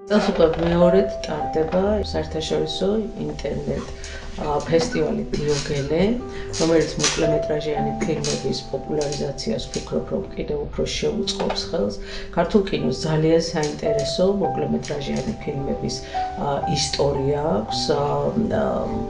წელს უკვე მეორედ ტარდება საერთაშორისო ინტერნეტ ფესტივალი დიოგენე, რომელიც მოკლემეტრაჟიანი ფილმების პოპულარიზაციას ვფიქრობ, რომ კიდევ უფრო შეუწყობს ხელს. ქართულ კინოს ძალიან საინტერესო მოკლემეტრაჟიანი ფილმების ისტორია აქვს.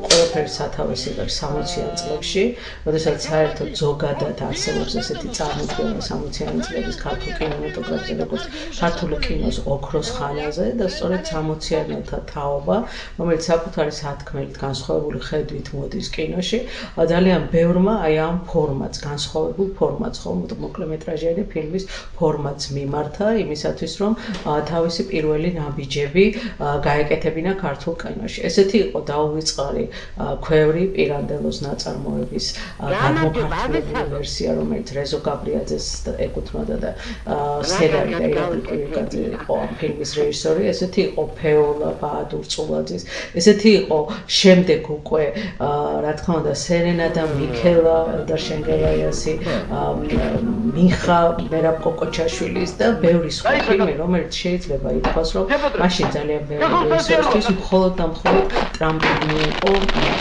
ყველაფერი სათავეს იღებს 60-იან წლებში, როდესაც საერთოდ ზოგადად არსებობს ესეთი წარმოდგენა 60-იანი წლების ქართულ კინემატოგრაფზე, როგორც ქართული კინოს ოქროს ხანაზე და სწორედ 60-იანელთა თაობა, რომელიც საკუთარი სათქმელით განსხვავებული ხედვით მოდის კინოში, ძალიან ბევრმა აი ამ ფორმატს, განსხვავებულ ფორმატს, ხომ მოკლემეტრაჟიანი ფილმის ფორმატს მიმართა, იმისათვის რომ თავისი პირველი ნაბიჯები გაეკეთებინა ქართულ კინოში. ესეთი იყო დაუვიწყარი ქვევრი პირანდელოს ნაწარმოების განმოხატული ვერსია, რომელიც რეზო გაბრიაძეს ეკუთვნოდა და სცენარი და ირაკლი კვირიკაძე იყო ამ ფილმის რეჟისორი, ესეთი იყო ფეოლა ბაადურ წულაძის, ესეთი იყო შემდეგ უკვე რა თქმა უნდა სერენა და მიქელა და შენგელაიასი მიხა მერაბ კოკოჩაშვილის და ბევრი სხვა ფილმი, რომელიც შეიძლება ითქვას, რომ მაშინ ძალიან ბევრი რეჟისორისთვის მხოლოდ და მხოლოდ ტრამპლინი იყო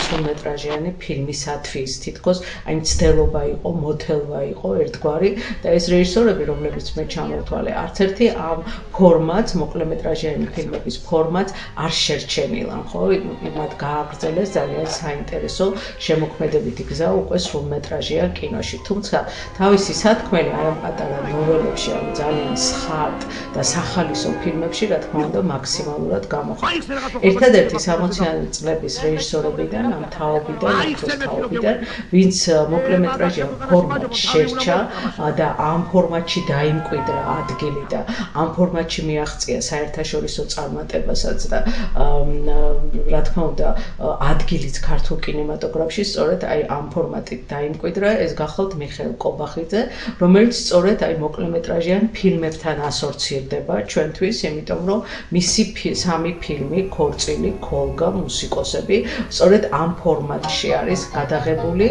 სრულმეტრაჟიანი ფილმისათვის. თითქოს აი მცდელობა იყო, მოთელვა იყო ერთგვარი და ეს რეჟისორები, რომლებიც მე ჩამოვთვალე, არც ერთი ამ ფორმატს, მოკლემეტრაჟიანი ფილმების ფორმატს არ შერჩენილან, ხო? მათ გააგრძელეს ძალიან საინტერესო შემოქმედებითი გზა უკვე სრულმეტრაჟიან კინოში. თუმცა თავისი სათქმელი აი ამ პატარა ნოველებში, ამ ძალიან სხარტ და სახალისო ფილმებში, რა თქმა უნდა, მაქსიმალურად გამოხატა. ერთადერთი 60-იანი წლების რეჟისორებიდან, ამ თაობიდან, ოქროს თაობიდან, ვინც მოკლემეტრაჟიან ფორმატს შერჩა და ამ ფორმატში დაიმკვიდრა ადგილი და ამ ფორმატში მიაღწია საერთაშორისო წარმატებასაც და რა თქმა უნდა ადგილიც ქართულ კინემატოგრაფში სწორედ აი ამ ფორმატით დაიმკვიდრა, ეს გახლავთ მიხეილ კობახიძე, რომელიც სწორედ აი მოკლემეტრაჟიან ფილმებთან ასოცირდება ჩვენთვის, იმიტომ რომ მისი სამი ფილმი, ქორწილი, ქოლგა, მუსიკოსები, სწორედ ამ ფორმატში არის გადაღებული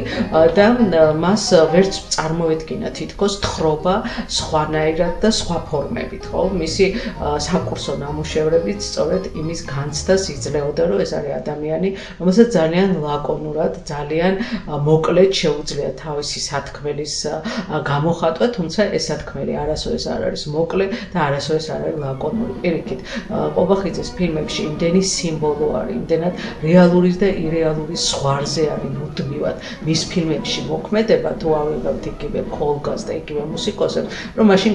და მას ვერც წარმოედგინა თითქოს თხრობა სხვანაირად და სხვა ფორმებით, ხო? მისი საკურსო ნამუშევრებიც სწორედ იმის განცდას იძლეოდა, რომ ეს არის ადამიანი, რომელსაც ძალიან ლაკონურად, ძალიან მოკლედ შეუძლია თავისი სათქმელის გამოხატვა, თუმცა ეს სათქმელი არასოდეს არ არის მოკლე და არასოდეს არ არის ლაკონური. პირიქით, კობახიძის ფილმებში იმდენი სიმბოლო არის, იმდენად რეალურის და ირეალურის ზღვარზე არის მუდმივად მის ფილმებში მოქმედება, თუ ავიღებთ იგივე ქოლგას და იგივე მუსიკოსებს, რომ მაშინ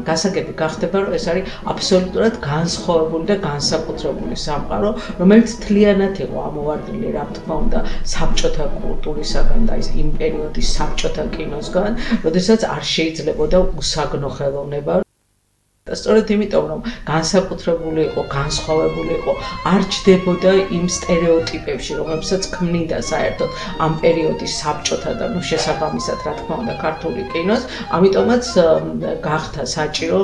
გასაგები გახდება, რომ ეს არის აბსოლუტურად განსხვავებული და განსაკუთრებული სამყარო, რომელიც თლიანად იყო ამოვარდნილი, რა თქმა უნდა, საბჭოთა კულტურისაგან და ის იმ პერიოდის საბჭოთა კინოსგან, როდესაც არ შეიძლებოდა უსაგნო ხელოვნება. და სწორედ იმიტომ, რომ განსაკუთრებული იყო, განსხვავებული იყო, არ ჯდებოდა იმ სტერეოტიპებში, რომლებსაც ქმნიდა საერთოდ ამ პერიოდის საბჭოთა და შესაბამისად, რა თქმა უნდა, ქართული კინოს, ამიტომაც გახდა საჭირო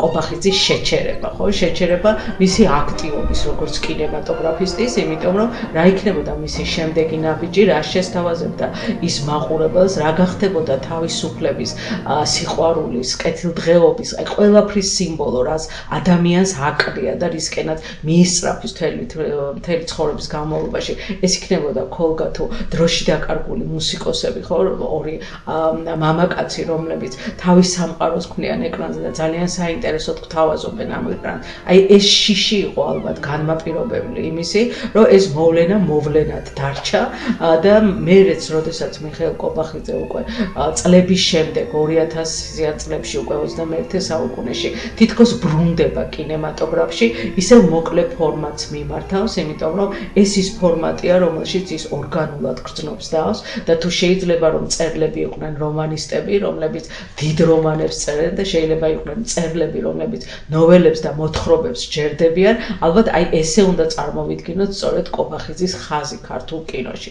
კობახიძის შეჩერება, ხო? შეჩერება მისი აქტივობის, როგორც კინემატოგრაფისტის, იმიტომ რომ რა იქნებოდა მისი შემდეგი ნაბიჯი, რა შესთავაზებდა ის მაყურებელს, რა გახდებოდა თავისუფლების, სიყვარულის, კეთილდღეობის, აი ყველაფრის სიმბოლო, რაც ადამიანს აკლია და რისკენად მიისწრაფვის მთელი ცხოვრების განმავლობაში. ეს იქნებოდა ქოლგა თუ დროში დაკარგული მუსიკოსები, ხო? ორი მამაკაცი, რომლებიც თავის სამყაროს ქმნიან ეკრანზე და ძალიან საინტერესოდ გთავაზობენ ამ ეკრანს. აი ეს შიში იყო ალბათ განმაპირობებელი იმისი, რომ ეს მოვლენად დარჩა და მერეც, როდესაც მიხეილ კობახიძე უკვე წლების შემდეგ 2000-იან წლებში უკვე 21 საუკუნეში თითქოს ბრუნდება კინემატოგრაფში, ისევ მოკლე ფორმატს მიმართავს, იმიტომ რომ ეს ის ფორმატია, რომელშიც ის ორგანულად გრძნობს თავს და თუ შეიძლება რომ მწერლები იყვნენ რომანისტები, რომლებიც დიდ რომანებს წერენ და შეიძლება იყვნენ მწერლები, რომლებიც ნოველებს და მოთხრობებს ჯერდებიან, ალბათ აი ესე უნდა წარმოვიდგინოთ სწორედ კობახიძის ხაზი ქართულ კინოში.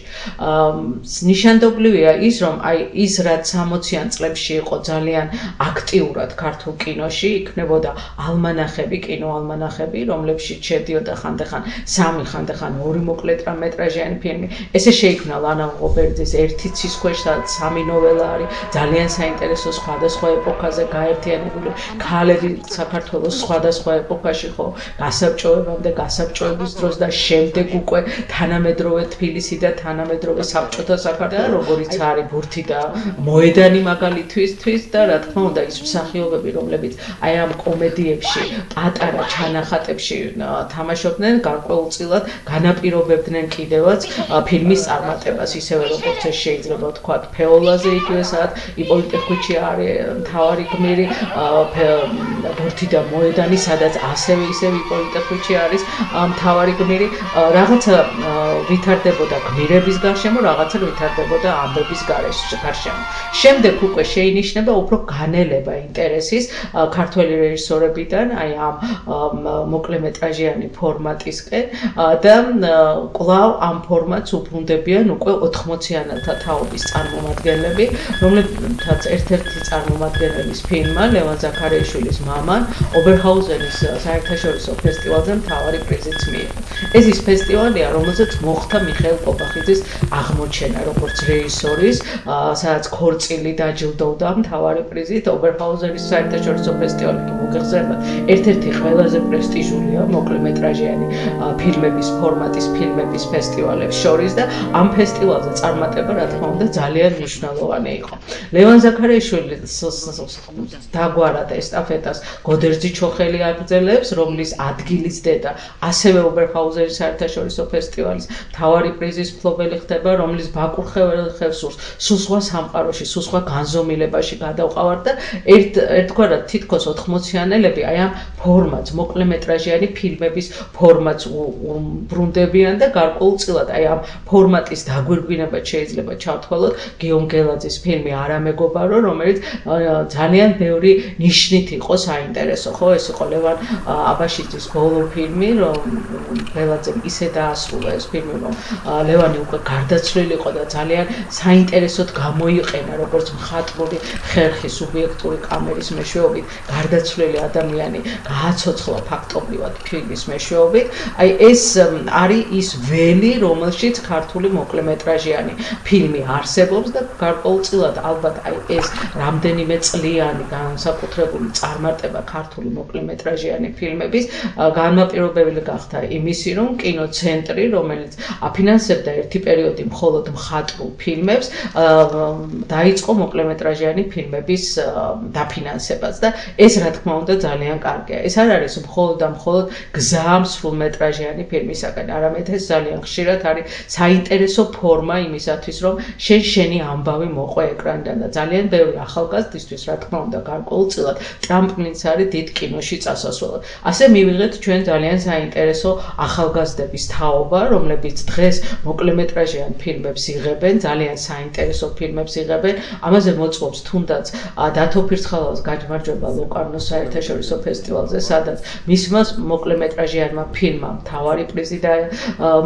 ნიშანდობლივია ის, რომ აი ის რაც 60-იან წლებში იყო ძალიან აქტიურად ქართულ კინოში, იქნებ იქმნებოდა ალმანახები, კინოალმანახები, რომლებშიც შედიოდა ხანდახან 3, ხანდახან 2 მოკლემეტრაჟიანი ფილმი. ესე შეიქმნა ლანა ღობერძის ერთი ცის ქვეშ, სადაც 3 ნოველა არის, ძალიან საინტერესო სხვადასხვა ეპოქაზე გაერთიანებული ქალები საქართველოს სხვადასხვა ეპოქაში ხო გასაბჭოებამდე, გასაბჭოების დროს და შემდეგ უკვე თანამედროვე თბილისი და თანამედროვე საბჭოთა საქართველო, როგორიც არის ბურთი და მოედანი მაგალითისთვის და რა თქმა უნდა ის მსახიობები, რომლებიც აი ამ კომედიებში, პატარა ჩანახატებში თამაშობდნენ, გარკვეულწილად განაპირობებდნენ კიდევაც ფილმის წარმატებას, ისევე როგორც ეს შეიძლება ვთქვათ, ფეოლაზე იგივე სადაც იპოლიტე ხვიჩი არის მთავარი გმირი, ბურთი და მოედანი, სადაც ასევე ისევ იპოლიტე ხვიჩი არის მთავარი გმირი, რაღაცა ვითარდებოდა გმირების გარშემო, რაღაცა ვითარდებოდა ამბების გარშემო. შემდეგ უკვე შეინიშნება უფრო განელება ინტერესის ქართველი რეჟისორებიდან, აი ამ მოკლემეტრაჟიანი ფორმატისკენ და კვლავ ამ ფორმატს უბრუნდებიან უკვე 80-იანთა თაობის წარმომადგენლები, რომლებთაც ერთ-ერთი წარმომადგენლის ფილმმა ლევან ზაქარიაშვილის მამან ობერჰაუზენის საერთაშორისო ფესტივალზე მთავარი პრიზიც მიიღო. ეს ის ფესტივალია, რომელზეც მოხდა მიხეილ კობახიძის აღმოჩენა როგორც რეჟისორის, სადაც ქორწილი დაჯილდოვდა მთავარი პრიზით. ობერჰაუზენის საერთაშორისო ფესტივალი მოგეხსენებათ, ერთ-ერთი ყველაზე პრესტიჟულია მოკლემეტრაჟიანი ფილმების ფორმატის ფილმების ფესტივალებს შორის და ამ ფესტივალზე წარმატება რა თქმა უნდა ძალიან მნიშვნელოვანი იყო. ლევან ზაქარიაშვილის დაგვარად ესტაფეტას გოდერძი ჩოხელი აგრძელებს, რომლის ადგილის დედა ასევე ობერჰაუზენის საერთაშორისო ფესტივალის მთავარი პრიზის მფლობელი ხდება, რომლის ბაკურხეველი სურს სულ სხვა სამყაროში, სულ სხვა განზომილებაში გადავყავართ და ერთგვარად თითქოს 80-იანელები აი ამ ფორმატს, მოკლემეტრაჟიანი ფილმების ფორმატს ბრუნდებიან და გარკვეულწილად აი ამ ფორმატის დაგვირგვინებად შეიძლება ჩავთვალოთ გიომ გელაძის ფილმი არამეგობარო, რომელიც ძალიან ბევრი ნიშნით იყო საინტერესო, ხო, ეს იყო ლევან აბაშიძის ბოლო ფილმი, რომ გელაძემ ისე დაასრულა ეს ფილმი, რომ ლევანი უკვე გარდაცვლილი იყო და ძალიან საინტერესოდ გამოიყენა როგორც მხატვრული ხერხი სუბიექტური კამერის მეშვეობით გარდაცვლილი ადამიანი გააცოცხლა ფაქტობრივად ფილმის მეშვეობით. აი ეს არის ის ველი, რომელშიც ქართული მოკლემეტრაჟიანი ფილმი არსებობს და გარკვეულწილად ალბათ აი ეს რამდენიმე წლიანი განსაკუთრებული წარმატება ქართული მოკლემეტრაჟიანი ფილმების განმაპირობებელი გახდა იმისი, რომ კინოცენტრი, რომელიც აფინანსებდა ერთი პერიოდი მხოლოდ მხატვრულ ფილმებს, დაიწყო მოკლემეტრაჟიანი ფილმების დაფინანსებას და ეს რა თქმა უნდა ძალიან კარგია. ეს არ არის მხოლოდ და მხოლოდ გზა სრულმეტრაჟიანი ფილმისაგან, არამედ ეს ძალიან ხშირად არის საინტერესო ფორმა იმისათვის, რომ შენი ამბავი მოყვე ეკრანიდან და ძალიან ბევრი ახალგაზრდისთვის რა თქმა უნდა გარკვეულწილად ტრამპლინს არის დიდ კინოში წასასვლელად. ასე მივიღეთ ჩვენ ძალიან საინტერესო ახალგაზრდების თაობა, რომლებიც დღეს მოკლემეტრაჟიან ფილმებს იღებენ, ძალიან საინტერესო ფილმებს იღებენ. ამაზე მოწვობს თუნდაც დათო ფირცხალაძის გაჯმარჯვება ლოკარნოს საერთაშორისო ფესტივალზე, სადაც მისმა მოკლემეტრაჟიანმა ფილმმა მთავარი პრიზი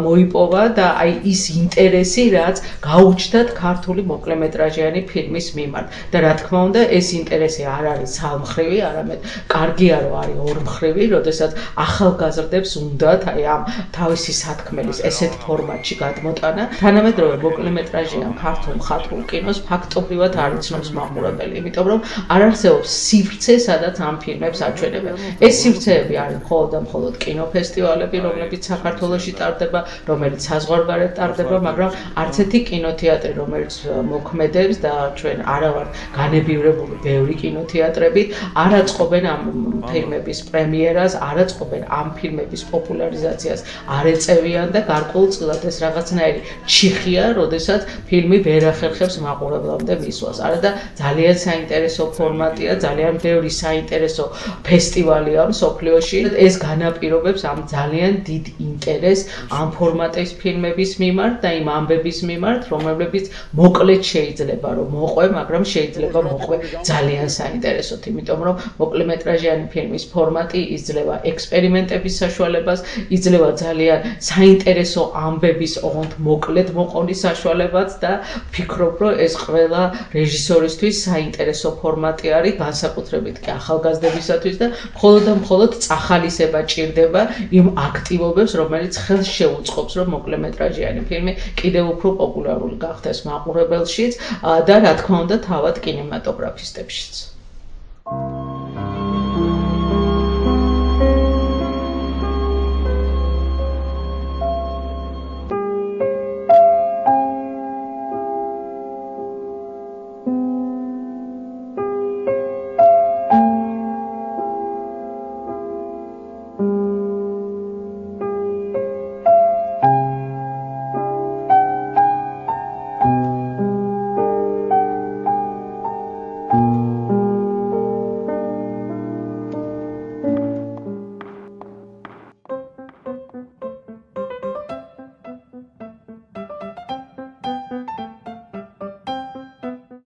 მოიპოვა და აი ის ინტერესი, რაც გაუჩნდათ ქართული მოკლემეტრაჟიანი ფილმის მიმართ. და რა თქმა უნდა, ეს ინტერესი არ არის ცალმხრივი, არამედ კარგია რომ არის ორმხრივი, როდესაც ახალგაზრდებს უნდათ აი ამ თავისი სათქმელის ესეთ ფორმატში გადმოტანა. თანამედროვე მოკლემეტრაჟიან ქართულ მხატვრულ კინოს ფაქტობრივად არ იცნობს მაყურებელი, იმიტომ რომ არ არსებობს სივრცე, სადაც ამ ფილმებს აჩვენებენ. ეს სივრცეები არის მხოლოდ და მხოლოდ კინოფესტივალები, რომლებიც საქართველოში ტარდება, რომელიც საზღვარგარეთ ტარდება, მაგრამ არც ერთი კინოთეატრი, რომელიც მოქმედებს და ჩვენ არა ვართ განებივრებული ბევრი კინოთეატრებით, არ აწყობენ ამ ფილმების პრემიერას, არ აწყობენ ამ ფილმების პოპულარიზაციას, არ ეწევიან და გარკვეულწილად ეს რაღაცნაირი ჩიხია, როდესაც ფილმი ვერ ახერხებს მაყურებლამდე მისვლას. არა და ძალიან საინტერესო ფორმატია, ძალიან ბევრი საინტერესო ფესტივალია მსოფლიოში. ეს განაპირობებს ამ ძალიან დიდ ინტერესს ამ ფორმატის ფილმების მიმართ და იმ ამბების მიმართ, რომლებიც მოკლედ შეიძლება რომ მოყვე, მაგრამ შეიძლება მოყვე ძალიან საინტერესოდ, იმიტომ რომ მოკლემეტრაჟიანი ფილმის ფორმატი იძლევა ექსპერიმენტების საშუალებას, იძლევა ძალიან საინტერესო ამბების ოღონდ მოკლედ მოყოლის საშუალებაც და ვფიქრობ, რომ ეს ყველა რეჟისორისთვის საინტერესო ფორმატი არის, განსაკუთრებით კი ახალგაზრდებისათვის და მხოლოდ და მხოლოდ წახალისება ჭირდება იმ აქტივობებს, რომელიც ხელს შეუწყობს, რომ მოკლემეტრაჟიანი ფილმი კიდევ უფრო პოპულარული გახდეს მაყურებელშიც და რა თქმა უნდა თავად კინემატოგრაფისტებშიც.